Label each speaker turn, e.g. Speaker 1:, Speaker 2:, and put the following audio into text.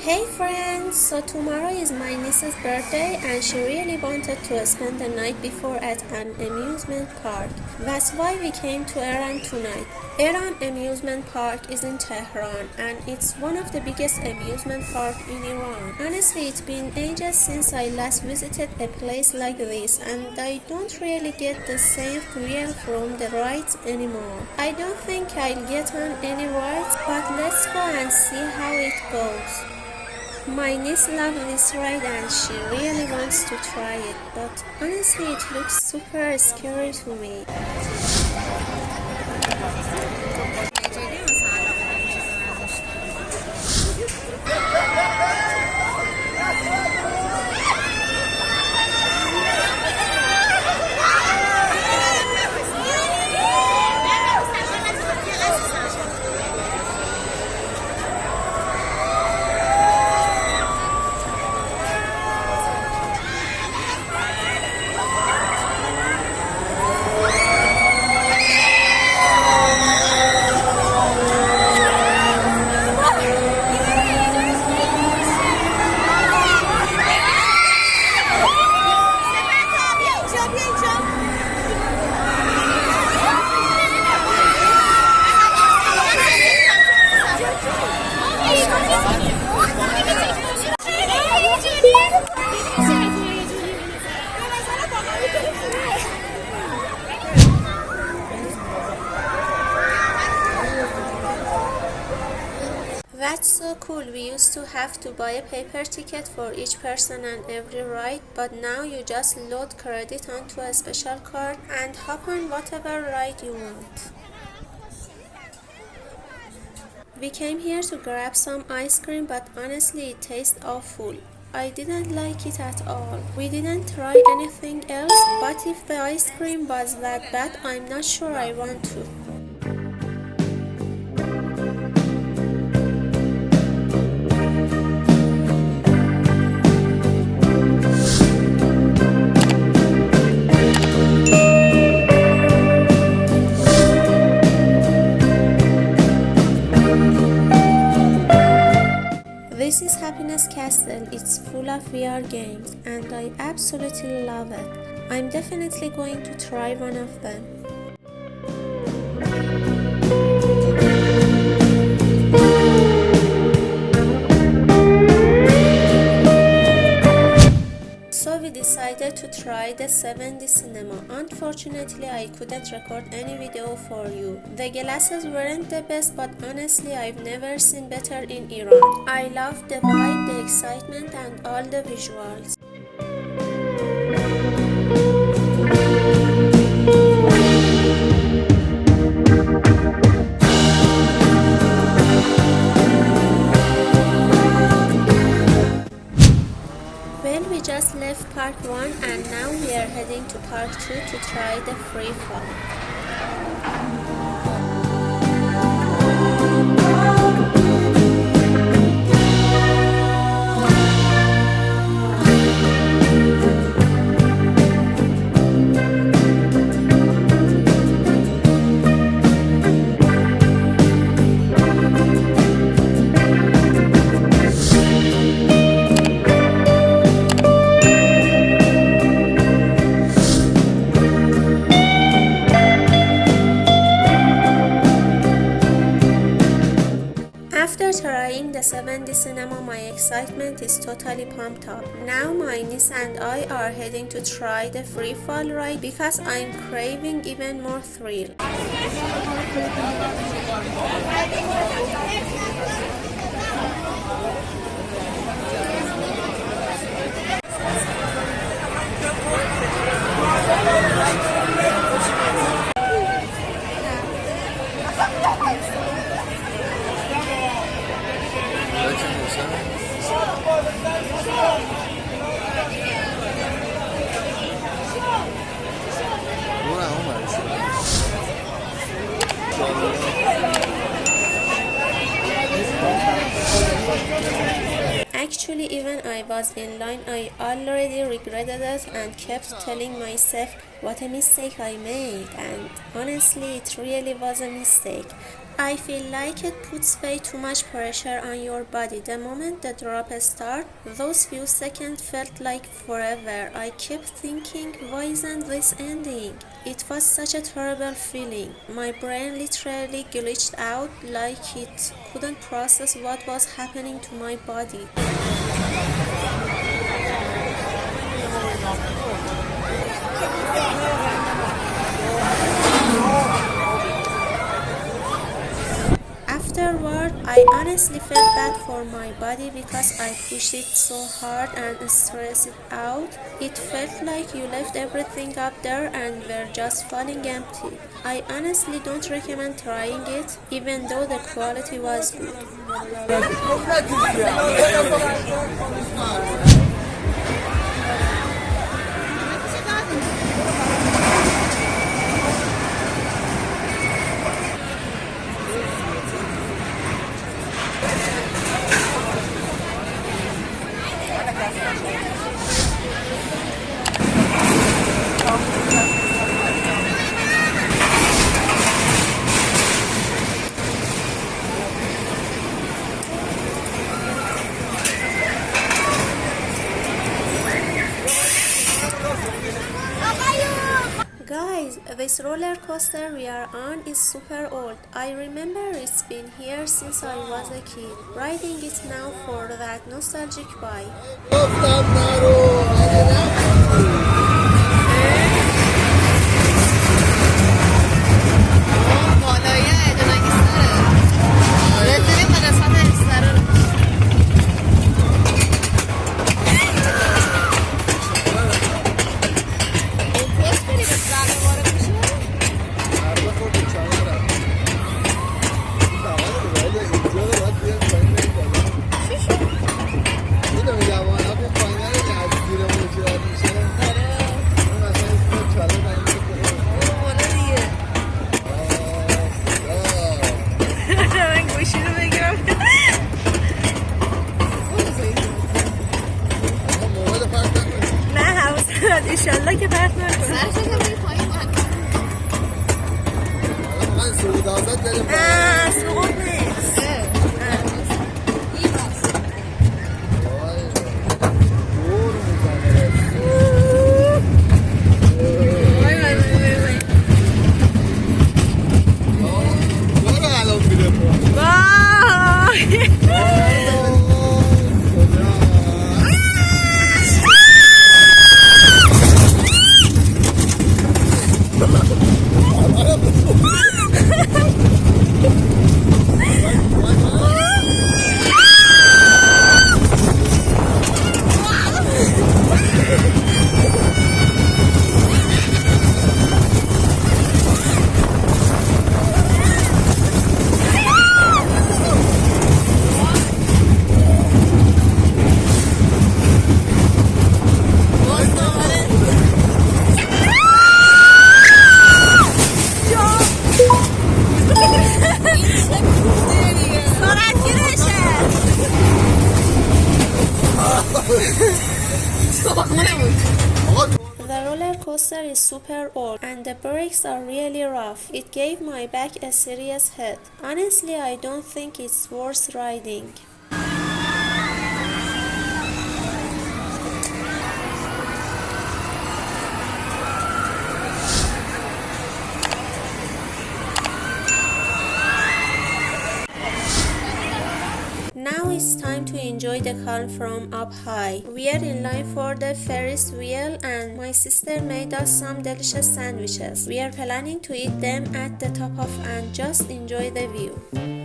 Speaker 1: Hey friends, so tomorrow is my niece's birthday and she really wanted to spend the night before at an amusement park. That's why we came to Eram tonight. Eram Amusement Park is in Tehran and it's one of the biggest amusement parks in Iran. Honestly, it's been ages since I last visited a place like this and I don't really get the same thrill from the rides anymore. I don't think I'll get on any rides, but let's go and see how it goes. My niece loves this ride and she really wants to try it, but honestly it looks super scary to me. That's so cool. We used to have to buy a paper ticket for each person and every ride, but now you just load credit onto a special card and hop on whatever ride you want. We came here to grab some ice cream, but honestly it tastes awful. I didn't like it at all. We didn't try anything else, but if the ice cream was that bad, I'm not sure I want to. This is Happiness Castle. It's full of VR games and I absolutely love it. I'm definitely going to try one of them. So we decided to try the 7D cinema. Unfortunately, I couldn't record any video for you. The glasses weren't the best, but honestly, I've never seen better in Iran. I loved the vibe, the excitement, and all the visuals. Well, we just left Park 1 and now we are heading to Park 2 to try the free fall. After trying the 7D cinema, my excitement is totally pumped up. Now my niece and I are heading to try the free fall ride because I'm craving even more thrill. Actually, even I was in line, I already regretted it and kept telling myself what a mistake I made, and honestly it really was a mistake. I feel like it puts way too much pressure on your body. The moment the drop started, those few seconds felt like forever. I kept thinking, why isn't this ending? It was such a terrible feeling. My brain literally glitched out like it couldn't process what was happening to my body. Afterward, I honestly felt bad for my body because I pushed it so hard and stressed it out. It felt like you left everything up there and were just falling empty. I honestly don't recommend trying it, even though the quality was good. Guys, this roller coaster we are on is super old. I remember it's been here since I was a kid. Riding it now for that nostalgic vibe. ایشالله که پرت نکنه. نه سقوط نیست. The roller coaster is super old and the brakes are really rough. It gave my back a serious hit. Honestly, I don't think it's worth riding. Now it's time to enjoy the calm from up high. We are in line for the Ferris wheel and my sister made us some delicious sandwiches. We are planning to eat them at the top of and just enjoy the view.